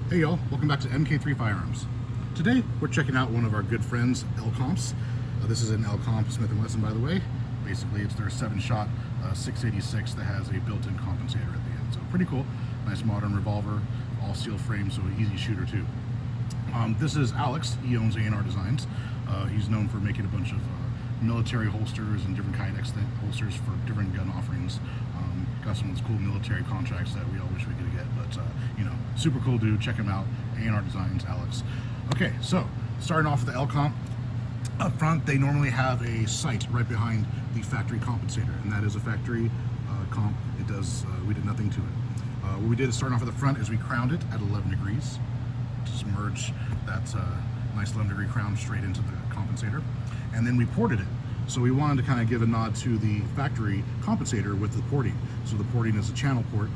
Hey y'all, welcome back to MK3 Firearms. Today we're checking out one of our good friends, L-Comps. This is an L-Comp Smith & Wesson, by the way. Basically it's their 7-shot 686 that has a built-in compensator at the end. So pretty cool, nice modern revolver, all steel frame, so easy shooter too. This is Alex, he owns A&R Designs. He's known for making a bunch of military holsters and different Kydex holsters for different gun offerings. Got some of those cool military contracts that we all wish we could get, but you know, super cool dude. Check him out, A&R Designs, Alex. Okay, so starting off with the L-Comp. Up front, they normally have a sight right behind the factory compensator, and that is a factory comp. It does, we did nothing to it. What we did starting off at the front is we crowned it at 11 degrees to submerge that nice 11 degree crown straight into the compensator, and then we ported it. So we wanted to kind of give a nod to the factory compensator with the porting. So the porting is a channel port,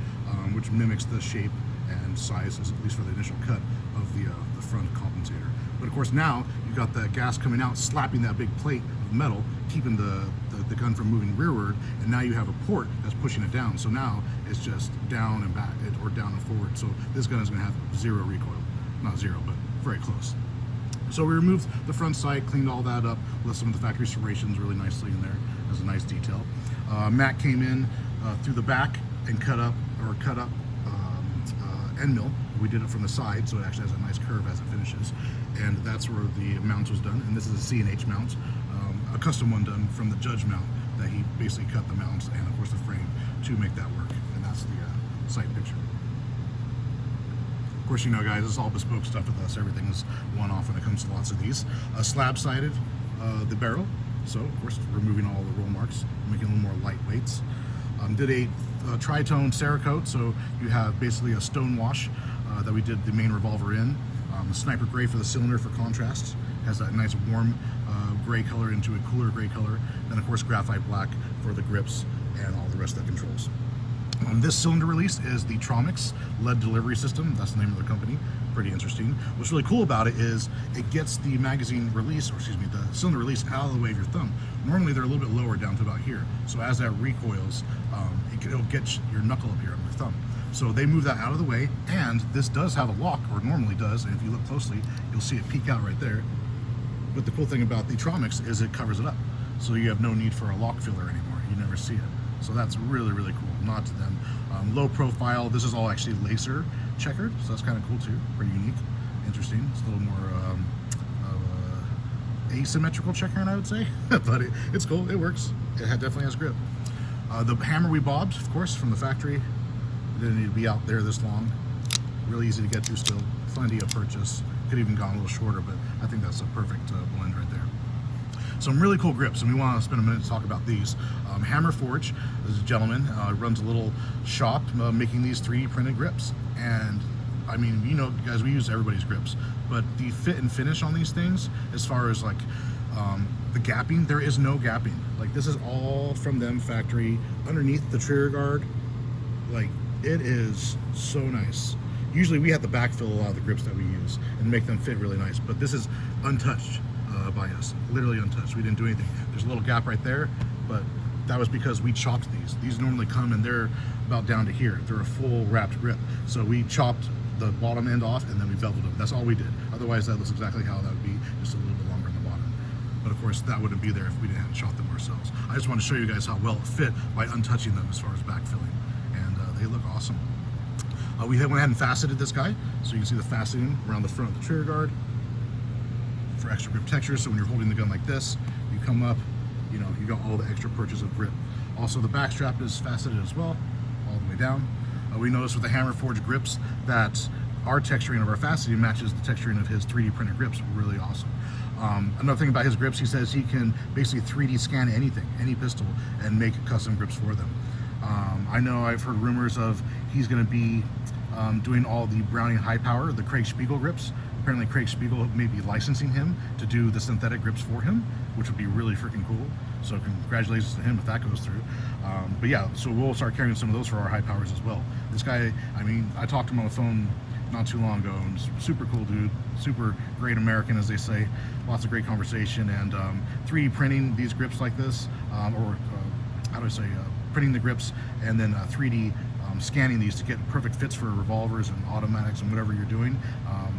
which mimics the shape and size, at least for the initial cut, of the front compensator. But of course now you've got the gas coming out, slapping that big plate of metal, keeping the gun from moving rearward, and now you have a port that's pushing it down. So now it's just down and back, or down and forward. So this gun is going to have zero recoil. Not zero, but very close. So we removed the front sight, cleaned all that up, left some of the factory serrations really nicely in there as a nice detail. Matt came in through the back and cut up end mill. We did it from the side, so it actually has a nice curve as it finishes, and that's where the mount was done. And this is a C&H mount, a custom one done from the Judge mount that he basically cut the mounts and of course the frame to make that work, and that's the sight picture. Of course, you know, guys, it's all bespoke stuff with us. Everything is one-off when it comes to lots of these. Slab-sided the barrel, so of course removing all the roll marks, making it a little more lightweights. Did a tritone Cerakote, so you have basically a stone wash that we did the main revolver in. The sniper gray for the cylinder for contrast, has that nice warm gray color into a cooler gray color. Then of course graphite black for the grips and all the rest of the controls. This cylinder release is the Tromix lead delivery system. That's the name of the company. Pretty interesting. What's really cool about it is it gets the magazine release, or excuse me, the cylinder release out of the way of your thumb. Normally they're a little bit lower down to about here. So as that recoils, it'll get your knuckle up here on your thumb. So they move that out of the way, and this does have a lock, or normally does, and if you look closely, you'll see it peek out right there. But the cool thing about the Tromix is it covers it up. So you have no need for a lock filler anymore. You never see it. So that's really, really cool. Nod to them. Low profile. This is all actually laser checkered, so that's kind of cool too. Pretty unique, interesting. It's a little more asymmetrical checkering, I would say, but it's cool. It works. It definitely has grip. The hammer we bobbed, of course, from the factory. It didn't need to be out there this long. Really easy to get to still. Plenty of purchase. Could even gone a little shorter, but I think that's a perfect blend right there. Some really cool grips, and we want to spend a minute to talk about these. Hammer Forge, this is a gentleman, runs a little shop making these 3D printed grips. And I mean, you know, guys, we use everybody's grips, but the fit and finish on these things, as far as like the gapping, there is no gapping. Like, this is all from them factory, underneath the trigger guard. Like, it is so nice. Usually we have to backfill a lot of the grips that we use and make them fit really nice, but this is untouched by us, literally untouched. We didn't do anything. There's a little gap right there, but that was because we chopped these. These normally come and they're about down to here. They're a full wrapped grip. So we chopped the bottom end off and then we beveled them. That's all we did. Otherwise that looks exactly how that would be, just a little bit longer on the bottom. But of course that wouldn't be there if we didn't have chopped them ourselves. I just want to show you guys how well it fit by untouching them as far as backfilling. And they look awesome. We went ahead and faceted this guy, so you can see the faceting around the front of the trigger guard for extra grip texture. So when you're holding the gun like this, you come up, you know, you got all the extra purchase of grip. Also the back strap is faceted as well, all the way down. We noticed with the Hammer Forge grips that our texturing of our faceting matches the texturing of his 3D printed grips. Really awesome. Another thing about his grips, he says he can basically 3D scan anything, any pistol, and make custom grips for them. I know I've heard rumors of he's going to be doing all the Browning high power, the Craig Spiegel grips. Apparently Craig Spiegel may be licensing him to do the synthetic grips for him, which would be really freaking cool. So congratulations to him if that goes through. But yeah, so we'll start carrying some of those for our high powers as well. This guy, I mean, I talked to him on the phone not too long ago, and super cool dude, super great American, as they say. Lots of great conversation, and 3D printing these grips like this, or how do I say, printing the grips and then 3D scanning these to get perfect fits for revolvers and automatics and whatever you're doing.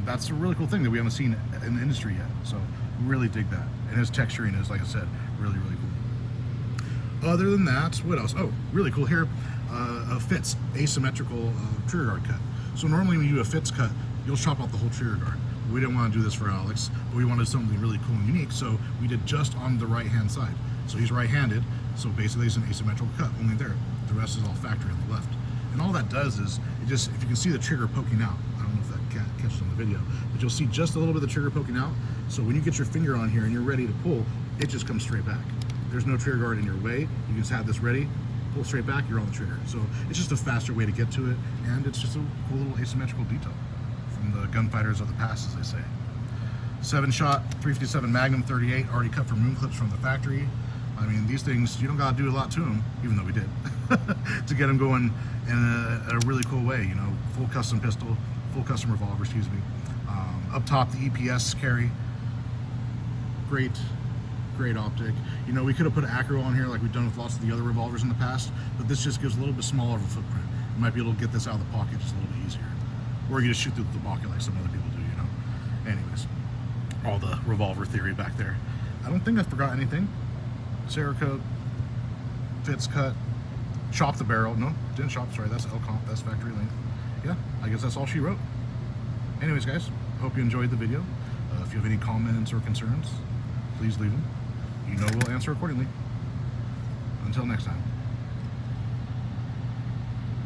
That's a really cool thing that we haven't seen in the industry yet. So really dig that. And his texturing is, like I said, really, really cool. Other than that, what else? Oh, really cool here. Fits, asymmetrical trigger guard cut. So normally when you do a fits cut, you'll chop out the whole trigger guard. We didn't want to do this for Alex, but we wanted something really cool and unique, so we did just on the right-hand side. So he's right-handed, so basically it's an asymmetrical cut, only there. The rest is all factory on the left. And all that does is, it just, if you can see the trigger poking out, I don't know if that catches on the video, but you'll see just a little bit of the trigger poking out. So when you get your finger on here and you're ready to pull, it just comes straight back. There's no trigger guard in your way. You just have this ready, pull straight back, you're on the trigger. So it's just a faster way to get to it, and it's just a cool little asymmetrical detail from the gunfighters of the past, as they say. 7-shot, 357 Magnum 38, already cut from moon clips from the factory. I mean, these things, you don't gotta do a lot to them, even though we did, to get them going in a really cool way, you know, full custom pistol, full custom revolver, excuse me. Up top, the EPS carry, great optic. You know, we could have put an acro on here like we've done with lots of the other revolvers in the past, but this just gives a little bit smaller of a footprint. You might be able to get this out of the pocket just a little bit easier. Or you just shoot through the pocket like some other people do, you know. Anyways, all the revolver theory back there. I don't think I forgot anything. Cerakote, fits cut, chop the barrel. No, didn't chop, sorry, that's L-comp, that's factory length. Yeah, I guess that's all she wrote. Anyways, guys, hope you enjoyed the video. If you have any comments or concerns, please leave them. You know we'll answer accordingly. Until next time.